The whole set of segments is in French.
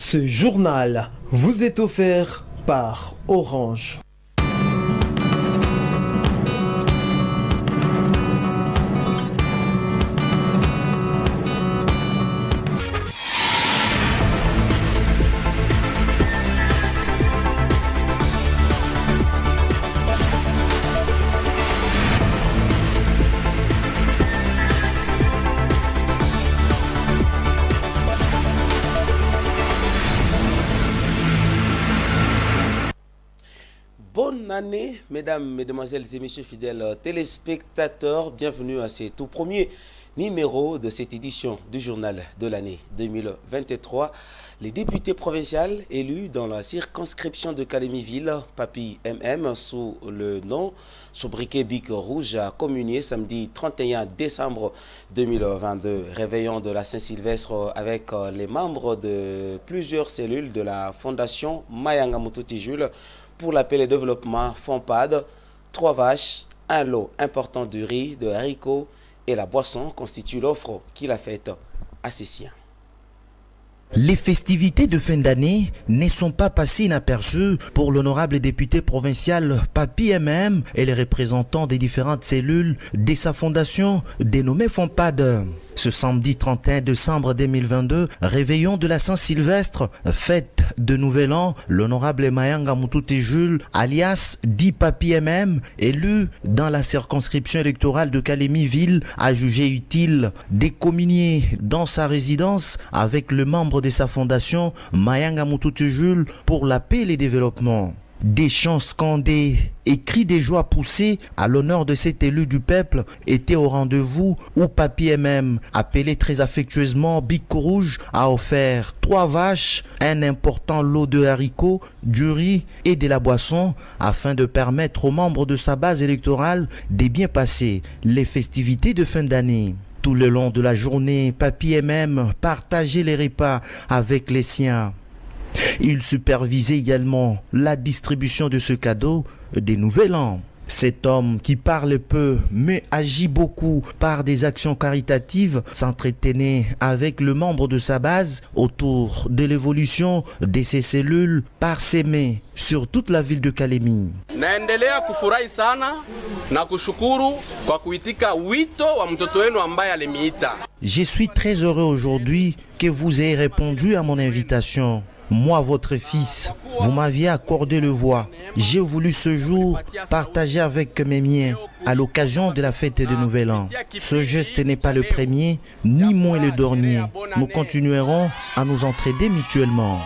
Ce journal vous est offert par Orange. Bonne année, mesdames, mesdemoiselles et messieurs fidèles téléspectateurs. Bienvenue à ce tout premier numéro de cette édition du journal de l'année 2023. Les députés provinciaux élus dans la circonscription de Calémie-Ville, Papi MM, sous le nom sobriquet Bic Rouge, a communié samedi 31 décembre 2022. Réveillon de la Saint-Sylvestre avec les membres de plusieurs cellules de la Fondation Mayanga Mutouti Jules pour la paix et le développement FONPAD. 3 vaches, un lot important de riz, de haricots et la boisson constituent l'offre qu'il a faite à ses siens. Les festivités de fin d'année ne sont pas passées inaperçues pour l'honorable député provincial Papi MM et les représentants des différentes cellules de sa fondation dénommée FONPAD. Ce samedi 31 décembre 2022, réveillon de la Saint-Sylvestre, fête de Nouvel An, l'honorable Mayanga Mutouti Jules, alias dit Papi MM, élu dans la circonscription électorale de Calémie-Ville, a jugé utile de communier dans sa résidence avec le membre de sa fondation Mayanga Mutouti Jules pour la paix et le développement. Des chants scandés et cris de joie poussés à l'honneur de cet élu du peuple étaient au rendez-vous où Papi MM, appelé très affectueusement Bic Rouge, a offert 3 vaches, un important lot de haricots, du riz et de la boisson afin de permettre aux membres de sa base électorale de bien passer les festivités de fin d'année. Tout le long de la journée, Papi MM partageait les repas avec les siens. Il supervisait également la distribution de ce cadeau des Nouvel An. Cet homme qui parle peu mais agit beaucoup par des actions caritatives s'entretenait avec le membre de sa base autour de l'évolution de ces cellules parsemées sur toute la ville de Calémie. Naendelea kufurahi sana na kushukuru kwa kuitika wito wa mtoto wenu ambaye alimiita. Je suis très heureux aujourd'hui que vous ayez répondu à mon invitation. Moi, votre fils, vous m'aviez accordé le voix. J'ai voulu ce jour partager avec mes miens à l'occasion de la fête de Nouvel An. Ce geste n'est pas le premier, ni moins le dernier. Nous continuerons à nous entraider mutuellement.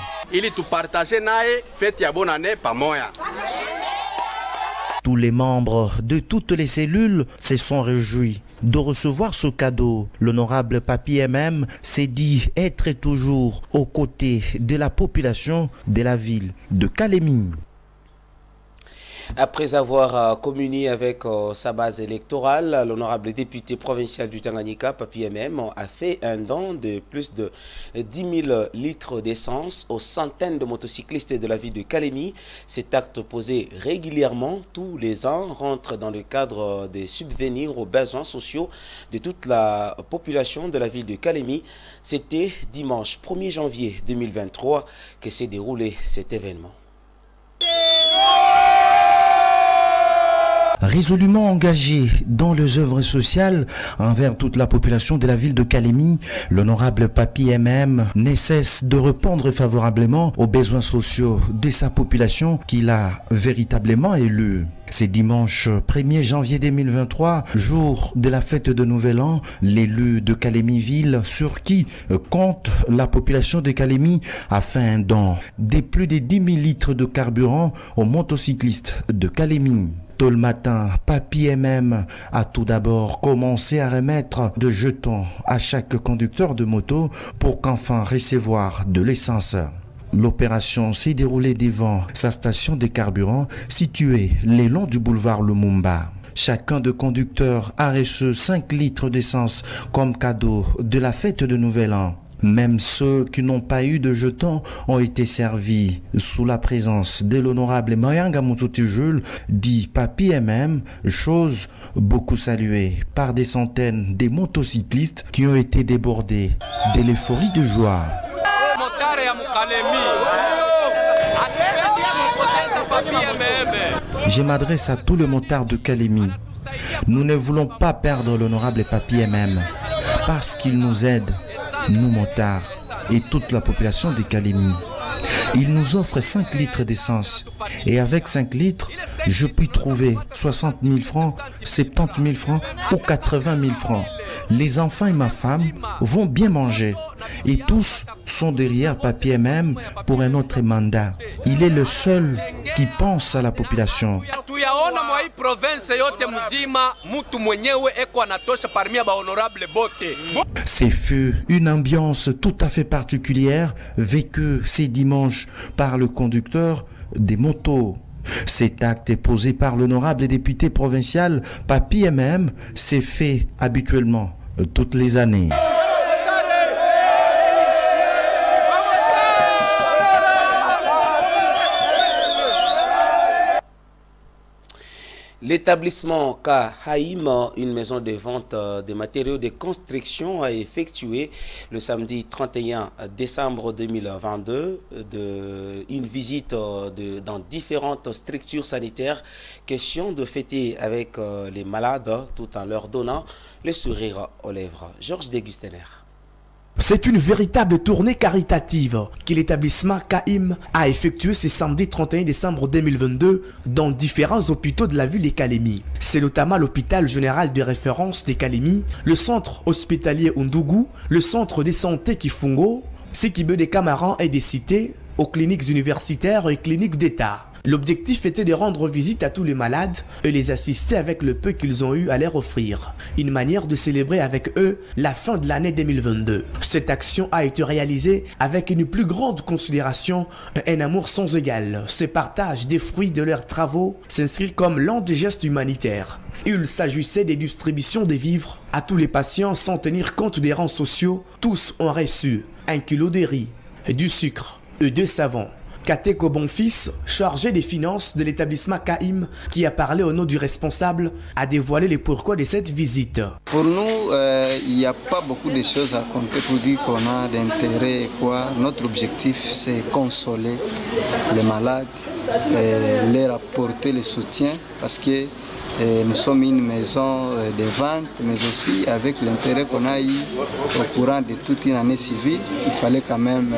Tous les membres de toutes les cellules se sont réjouis de recevoir ce cadeau. L'honorable Papi MM s'est dit être toujours aux côtés de la population de la ville de Calémie. Après avoir communié avec sa base électorale, l'honorable député provincial du Tanganyika, Papi MM, a fait un don de plus de 10 000 litres d'essence aux centaines de motocyclistes de la ville de Calémie. Cet acte posé régulièrement tous les ans rentre dans le cadre des subvenir aux besoins sociaux de toute la population de la ville de Calémie. C'était dimanche 1er janvier 2023 que s'est déroulé cet événement. Résolument engagé dans les œuvres sociales envers toute la population de la ville de Calémie, l'honorable Papi MM ne cesse de répondre favorablement aux besoins sociaux de sa population qu'il a véritablement élue. C'est dimanche 1er janvier 2023, jour de la fête de Nouvel An, l'élu de Calémie-Ville, sur qui compte la population de Calémie, a fait un don de plus de 10 000 litres de carburant aux motocyclistes de Calémie. Tôt le matin, Papi MM a tout d'abord commencé à remettre de jetons à chaque conducteur de moto pour qu'enfin recevoir de l'essence. L'opération s'est déroulée devant sa station de carburant située le long du boulevard Lumumba. Chacun des conducteurs a reçu 5 litres d'essence comme cadeau de la fête de Nouvel An. Même ceux qui n'ont pas eu de jetons ont été servis sous la présence de l'honorable Mayanga Mutouti Jules, dit Papi MM, chose beaucoup saluée par des centaines de motocyclistes qui ont été débordés de l'euphorie de joie. Je m'adresse à tous les motards de Kalemi. Nous ne voulons pas perdre l'honorable Papi MM parce qu'il nous aide, nous motards et toute la population de Kalemi. Il nous offre 5 litres d'essence et avec 5 litres, je puis trouver 60 000 francs, 70 000 francs ou 80 000 francs. Les enfants et ma femme vont bien manger et tous sont derrière Papi MM pour un autre mandat. Il est le seul qui pense à la population. C'est feu, une ambiance tout à fait particulière vécue ces dimanches par le conducteur des motos. Cet acte est posé par l'honorable député provincial Papi MM, c'est fait habituellement toutes les années. L'établissement Kahaim, une maison de vente de matériaux de construction, a effectué le samedi 31 décembre 2022 une visite dans différentes structures sanitaires. Question de fêter avec les malades tout en leur donnant le sourire aux lèvres. Georges Degustener. C'est une véritable tournée caritative que l'établissement Kahaim a effectuée ce samedi 31 décembre 2022 dans différents hôpitaux de la ville de Kalemi. C'est notamment l'hôpital général de référence de Kalemi, le centre hospitalier Undugu, le centre de santé Kifungo, Sekibe des Camarans et des cités, aux cliniques universitaires et cliniques d'État. L'objectif était de rendre visite à tous les malades et les assister avec le peu qu'ils ont eu à leur offrir. Une manière de célébrer avec eux la fin de l'année 2022. Cette action a été réalisée avec une plus grande considération et un amour sans égal. Ce partage des fruits de leurs travaux s'inscrit comme l'un des gestes humanitaires. Il s'agissait des distributions des vivres à tous les patients sans tenir compte des rangs sociaux. Tous ont reçu 1 kilo de riz, du sucre et 2 savons. Kateko Bonfils, chargé des finances de l'établissement Kahaim, qui a parlé au nom du responsable, a dévoilé les pourquoi de cette visite. Pour nous, il n'y a pas beaucoup de choses à compter pour dire qu'on a d'intérêt. Notre objectif, c'est consoler les malades, leur apporter le soutien, parce que nous sommes une maison de vente, mais aussi avec l'intérêt qu'on a eu au courant de toute une année civile, il fallait quand même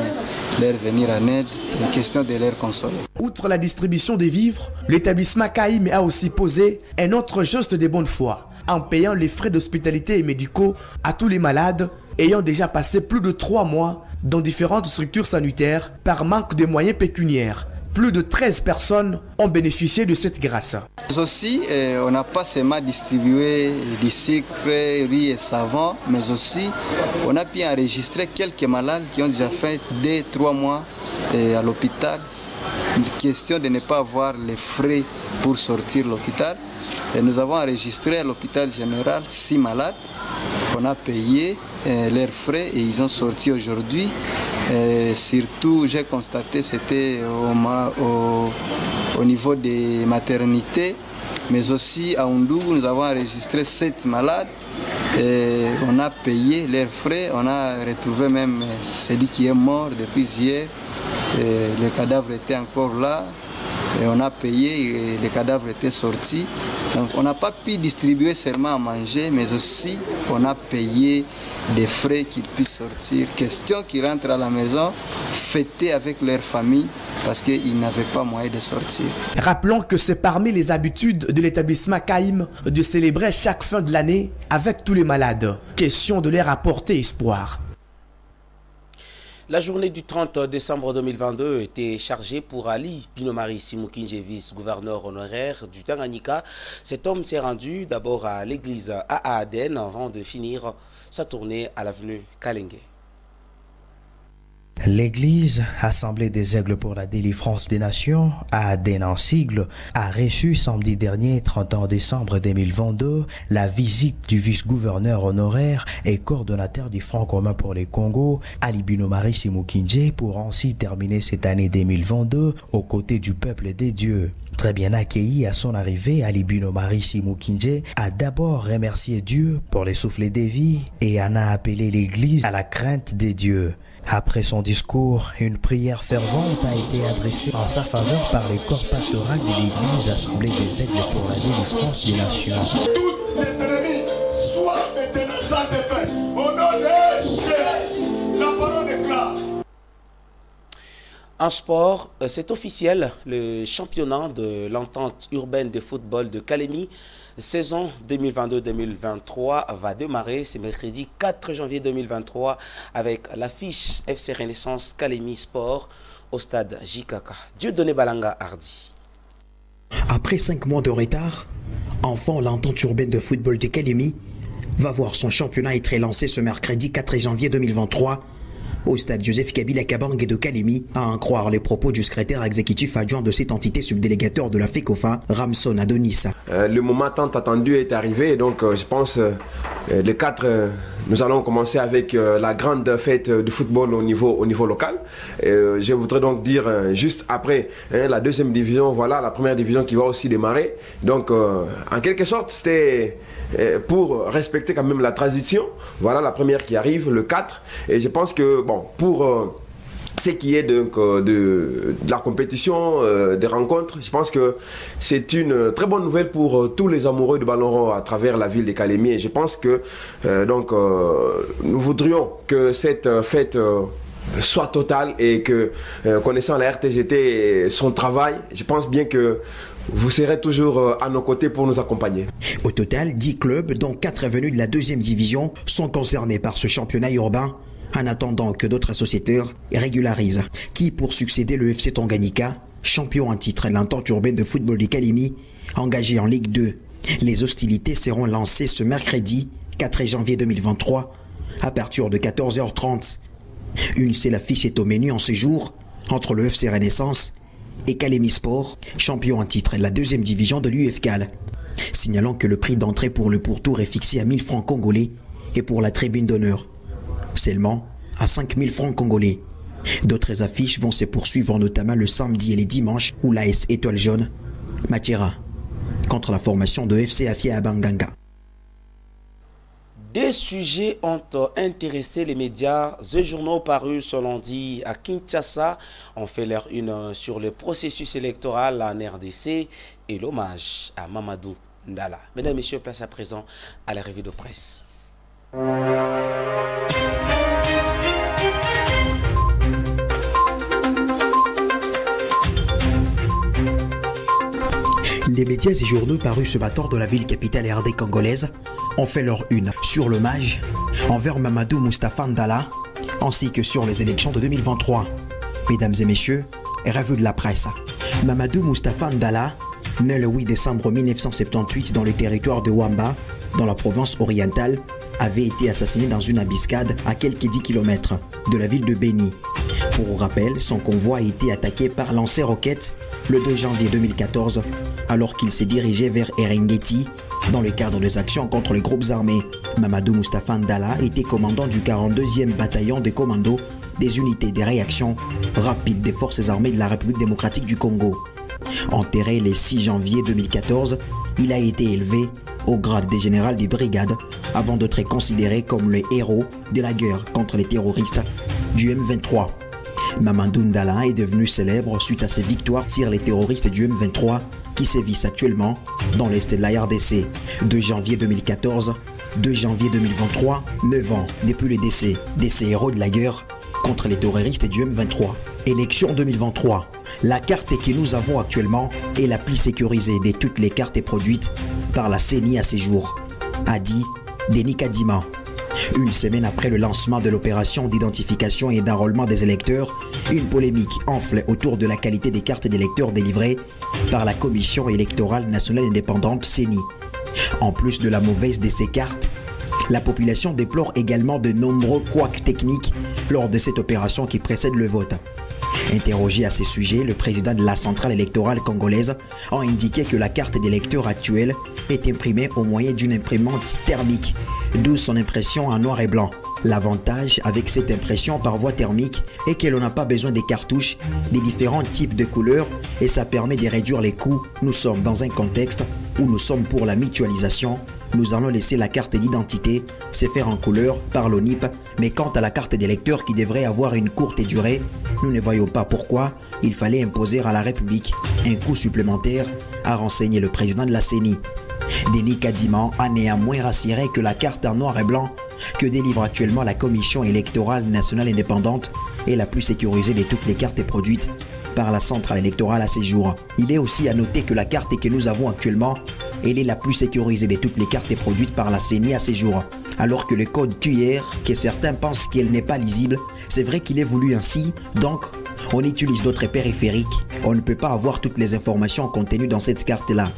leur venir en aide, une question de leur consoler. Outre la distribution des vivres, l'établissement Kahaim a aussi posé un autre geste de bonne foi, en payant les frais d'hospitalité et médicaux à tous les malades ayant déjà passé plus de 3 mois dans différentes structures sanitaires par manque de moyens pécuniaires. Plus de 13 personnes ont bénéficié de cette grâce. Aussi, on n'a pas seulement distribué du sucre, riz et savon, mais aussi on a pu enregistrer quelques malades qui ont déjà fait 2-3 mois à l'hôpital. Une question de ne pas avoir les frais pour sortir de l'hôpital. Nous avons enregistré à l'hôpital général 6 malades qu'on a payé leurs frais et ils ont sorti aujourd'hui. Surtout, j'ai constaté c'était au niveau des maternités, mais aussi à Undugu, nous avons enregistré 7 malades. Et on a payé leurs frais, on a retrouvé même celui qui est mort depuis hier. Le cadavre était encore là. Et on a payé et les cadavres étaient sortis. Donc on n'a pas pu distribuer seulement à manger, mais aussi on a payé des frais qu'ils puissent sortir. Question qu'ils rentrent à la maison, fêter avec leur famille, parce qu'ils n'avaient pas moyen de sortir. Rappelons que c'est parmi les habitudes de l'établissement Kahaim de célébrer chaque fin de l'année avec tous les malades. Question de leur apporter espoir. La journée du 30 décembre 2022 était chargée pour Ali Binomari Simoukinje, vice-gouverneur honoraire du Tanganyika. Cet homme s'est rendu d'abord à l'église à Aden avant de finir sa tournée à l'avenue Kalenge. L'église, Assemblée des Aigles pour la délivrance des nations, à Aden en sigle, a reçu samedi dernier, 31 décembre 2022, la visite du vice-gouverneur honoraire et coordonnateur du Front commun pour les Congo, Ali Binomari Simoukinje, pour ainsi terminer cette année 2022 aux côtés du peuple des dieux. Très bien accueilli à son arrivée, Ali Binomari Simoukinje a d'abord remercié Dieu pour les souffles des vies et en a appelé l'église à la crainte des dieux. Après son discours, une prière fervente a été adressée en sa faveur par les corps pastoraux de l'Église Assemblée des Aigles pour la délivrance des nations. Toutes les ennemis soient maintenant sans effet. Au nom de Jésus, la parole déclare. En sport, c'est officiel, le championnat de l'entente urbaine de football de Kalemi, saison 2022-2023, va démarrer ce mercredi 4 janvier 2023 avec l'affiche FC Renaissance Kalemi Sport au stade JKK. Dieudonné Balanga Hardy. Après 5 mois de retard, enfin l'entente urbaine de football de Kalemi va voir son championnat être lancé ce mercredi 4 janvier 2023 au stade Joseph Kabila Kabange de Kalemi, à en croire les propos du secrétaire exécutif adjoint de cette entité subdélégateur de la FECOFA, Ramson Adonis. Le moment tant attendu est arrivé, et donc je pense le 4, nous allons commencer avec la grande fête du football au niveau local. Je voudrais donc dire juste après la deuxième division, voilà la première division qui va aussi démarrer. Donc en quelque sorte c'était pour respecter quand même la tradition. Voilà la première qui arrive le 4, et je pense que bon pour ce qui est donc de la compétition, des rencontres, je pense que c'est une très bonne nouvelle pour tous les amoureux du ballon rond à travers la ville de Kalemi. Et je pense que nous voudrions que cette fête soit totale, et que connaissant la RTGT et son travail, je pense bien que vous serez toujours à nos côtés pour nous accompagner. Au total, 10 clubs, dont 4 venus de la deuxième division, sont concernés par ce championnat urbain, en attendant que d'autres associateurs régularisent. Qui pour succéder le FC Tanganyika, champion en titre l'entente urbaine de football de Kalemi, engagé en Ligue 2. Les hostilités seront lancées ce mercredi 4 janvier 2023 à partir de 14h30. Une seule affiche est au menu en ce jour entre le FC Renaissance et Kalemi Sport, champion en titre la deuxième division de l'UFCAL. Signalons que le prix d'entrée pour le pourtour est fixé à 1000 francs congolais et pour la tribune d'honneur seulement à 5000 francs congolais. D'autres affiches vont se poursuivre, notamment le samedi et les dimanches où l'AS Étoile Jaune matchera contre la formation de FC Afia Abanganga. Des sujets ont intéressé les médias. The journaux parus ce lundi à Kinshasa ont fait leur une sur le processus électoral en RDC et l'hommage à Mamadou Ndala. Mesdames et messieurs, place à présent à la revue de presse. Les médias et journaux parus ce matin dans la ville capitale RD congolaise ont fait leur une sur l'hommage envers Mamadou Moustapha Ndala ainsi que sur les élections de 2023. Mesdames et messieurs, revue de la presse. Mamadou Moustapha Ndala, né le 8 décembre 1978 dans le territoire de Wamba, dans la province orientale, avait été assassiné dans une embuscade à quelques 10 km de la ville de Beni. Pour rappel, son convoi a été attaqué par lancer-roquettes le 2 janvier 2014 alors qu'il s'est dirigé vers Eringeti dans le cadre des actions contre les groupes armés. Mamadou Moustapha Ndala était commandant du 42e bataillon de commandos des unités de réaction rapide des forces armées de la République démocratique du Congo. Enterré le 6 janvier 2014, il a été élevé au grade de général des brigades avant d'être considéré comme le héros de la guerre contre les terroristes du M23. Mamadou Ndala est devenu célèbre suite à ses victoires sur les terroristes du M23 qui sévissent actuellement dans l'est de la RDC. 2 janvier 2014, 2 janvier 2023, 9 ans depuis le décès de ces héros de la guerre contre les terroristes du M23. Élection 2023. La carte que nous avons actuellement est la plus sécurisée de toutes les cartes produites par la CENI à ces jours, a dit Denis Kadima. Une semaine après le lancement de l'opération d'identification et d'enrôlement des électeurs, une polémique enfle autour de la qualité des cartes d'électeurs délivrées par la Commission électorale nationale indépendante CENI. En plus de la mauvaise de ces cartes, la population déplore également de nombreux couacs techniques lors de cette opération qui précède le vote. Interrogé à ce sujet, le président de la centrale électorale congolaise a indiqué que la carte d'électeur actuelle est imprimée au moyen d'une imprimante thermique, d'où son impression en noir et blanc. L'avantage avec cette impression par voie thermique est que l'on n'a pas besoin des cartouches des différents types de couleurs et ça permet de réduire les coûts. Nous sommes dans un contexte où nous sommes pour la mutualisation, nous allons laisser la carte d'identité se faire en couleur par l'ONIP, mais quant à la carte d'électeur qui devrait avoir une courte durée, nous ne voyons pas pourquoi il fallait imposer à la République un coût supplémentaire, a renseigné le président de la CENI. Denis Kadima a néanmoins rassuré que la carte en noir et blanc que délivre actuellement la Commission électorale nationale indépendante est la plus sécurisée de toutes les cartes produites par la centrale électorale à ce jour. Il est aussi à noter que la carte que nous avons actuellement, elle est la plus sécurisée de toutes les cartes produites par la CENI à ce jour. Alors que le code QR, que certains pensent qu'elle n'est pas lisible, c'est vrai qu'il est voulu ainsi, donc on utilise d'autres périphériques. On ne peut pas avoir toutes les informations contenues dans cette carte-là.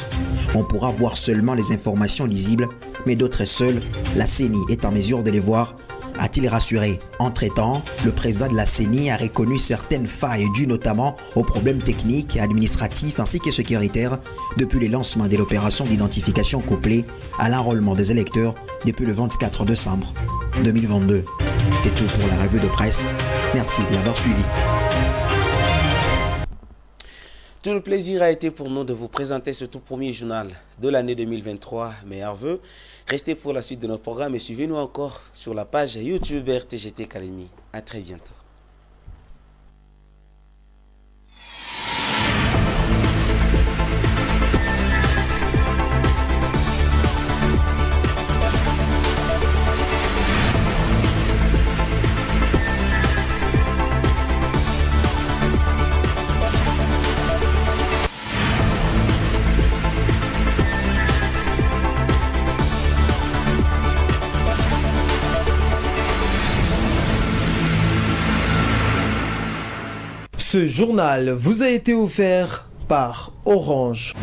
On pourra voir seulement les informations lisibles, mais d'autres seules, la CENI est en mesure de les voir, a-t-il rassuré. Entre-temps, le président de la CENI a reconnu certaines failles dues notamment aux problèmes techniques, administratifs ainsi que sécuritaires depuis le lancement de l'opération d'identification couplée à l'enrôlement des électeurs depuis le 24 décembre 2022. C'est tout pour la revue de presse. Merci de l'avoir suivi. Tout le plaisir a été pour nous de vous présenter ce tout premier journal de l'année 2023. Meilleurs vœux. Restez pour la suite de nos programmes et suivez-nous encore sur la page YouTube RTGT Kalemi. À très bientôt. Ce journal vous a été offert par Orange.